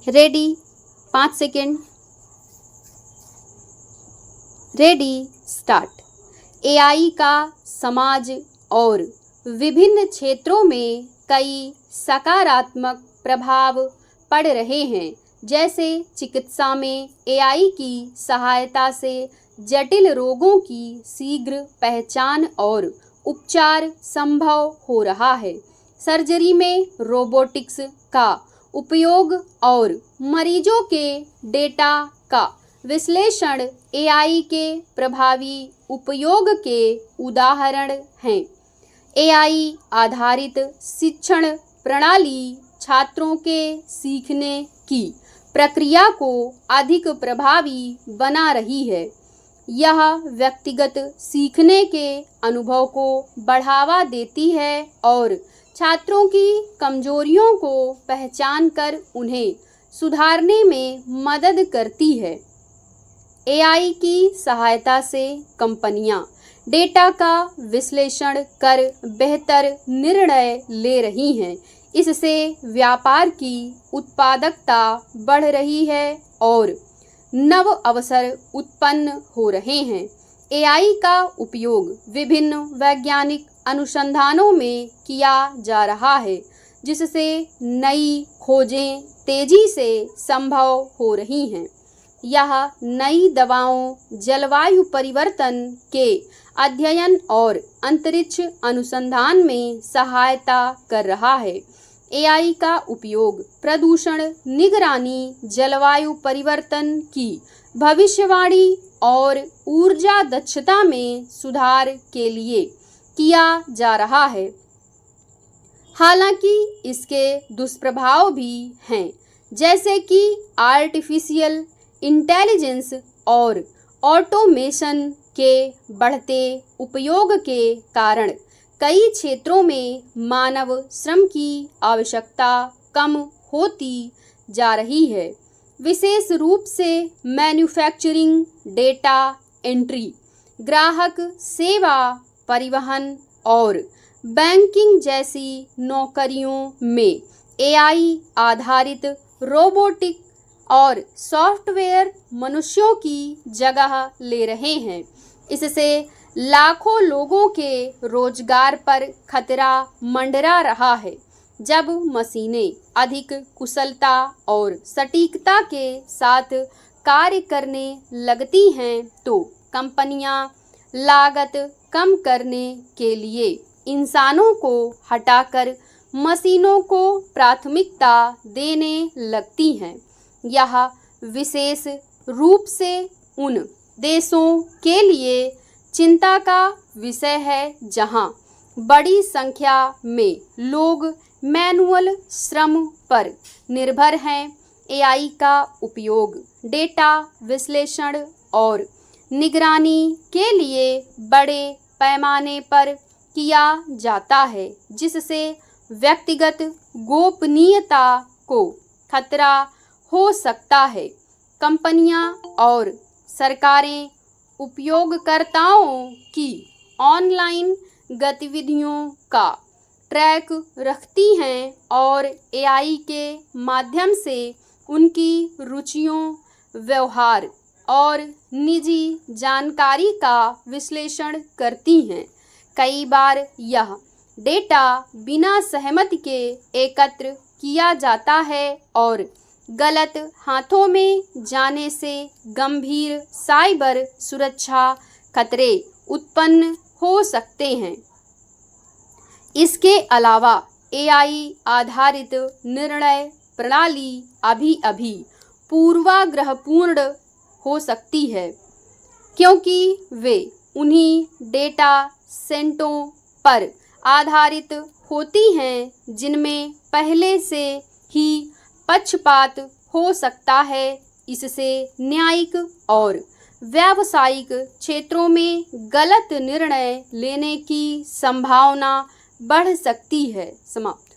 Ready, 5 second. Ready, start. AI का समाज और विभिन्न क्षेत्रों में कई सकारात्मक प्रभाव पड़ रहे हैं। जैसे चिकित्सा में एआई की सहायता से जटिल रोगों की शीघ्र पहचान और उपचार संभव हो रहा है। सर्जरी में रोबोटिक्स का उपयोग और मरीजों के डेटा का विश्लेषण एआई के प्रभावी उपयोग के उदाहरण हैं। एआई आधारित शिक्षण प्रणाली छात्रों के सीखने की प्रक्रिया को अधिक प्रभावी बना रही है। यह व्यक्तिगत सीखने के अनुभव को बढ़ावा देती है और छात्रों की कमजोरियों को पहचान कर उन्हें सुधारने में मदद करती है। एआई की सहायता से कंपनियां डेटा का विश्लेषण कर बेहतर निर्णय ले रही हैं। इससे व्यापार की उत्पादकता बढ़ रही है और नव अवसर उत्पन्न हो रहे हैं। एआई का उपयोग विभिन्न वैज्ञानिक अनुसंधानों में किया जा रहा है, जिससे नई खोजें तेजी से संभव हो रही हैं। यह नई दवाओं, जलवायु परिवर्तन के अध्ययन और अंतरिक्ष अनुसंधान में सहायता कर रहा है। एआई का उपयोग प्रदूषण निगरानी, जलवायु परिवर्तन की भविष्यवाणी और ऊर्जा दक्षता में सुधार के लिए किया जा रहा है। हालांकि इसके दुष्प्रभाव भी हैं, जैसे कि आर्टिफिशियल इंटेलिजेंस और ऑटोमेशन के बढ़ते उपयोग के कारण कई क्षेत्रों में मानव श्रम की आवश्यकता कम होती जा रही है। विशेष रूप से मैन्युफैक्चरिंग, डेटा एंट्री, ग्राहक सेवा, परिवहन और बैंकिंग जैसी नौकरियों में एआई आधारित रोबोटिक और सॉफ्टवेयर मनुष्यों की जगह ले रहे हैं। इससे लाखों लोगों के रोजगार पर खतरा मंडरा रहा है। जब मशीनें अधिक कुशलता और सटीकता के साथ कार्य करने लगती हैं, तो कंपनियां लागत कम करने के लिए इंसानों को हटाकर मशीनों को प्राथमिकता देने लगती हैं। यह विशेष रूप से उन देशों के लिए चिंता का विषय है जहां बड़ी संख्या में लोग मैनुअल श्रम पर निर्भर हैं। एआई का उपयोग डेटा विश्लेषण और निगरानी के लिए बड़े पैमाने पर किया जाता है, जिससे व्यक्तिगत गोपनीयता को खतरा हो सकता है। कंपनियां और सरकारें उपयोगकर्ताओं की ऑनलाइन गतिविधियों का ट्रैक रखती हैं और एआई के माध्यम से उनकी रुचियों, व्यवहार और निजी जानकारी का विश्लेषण करती हैं। कई बार यह डेटा बिना सहमति के एकत्र किया जाता है और गलत हाथों में जाने से गंभीर साइबर सुरक्षा खतरे उत्पन्न हो सकते हैं। इसके अलावा एआई आधारित निर्णय प्रणाली अभी पूर्वाग्रहपूर्ण हो सकती है, क्योंकि वे उन्हीं डेटा सेटों पर आधारित होती हैं जिनमें पहले से ही पक्षपात हो सकता है। इससे न्यायिक और व्यावसायिक क्षेत्रों में गलत निर्णय लेने की संभावना बढ़ सकती है। समाप्त।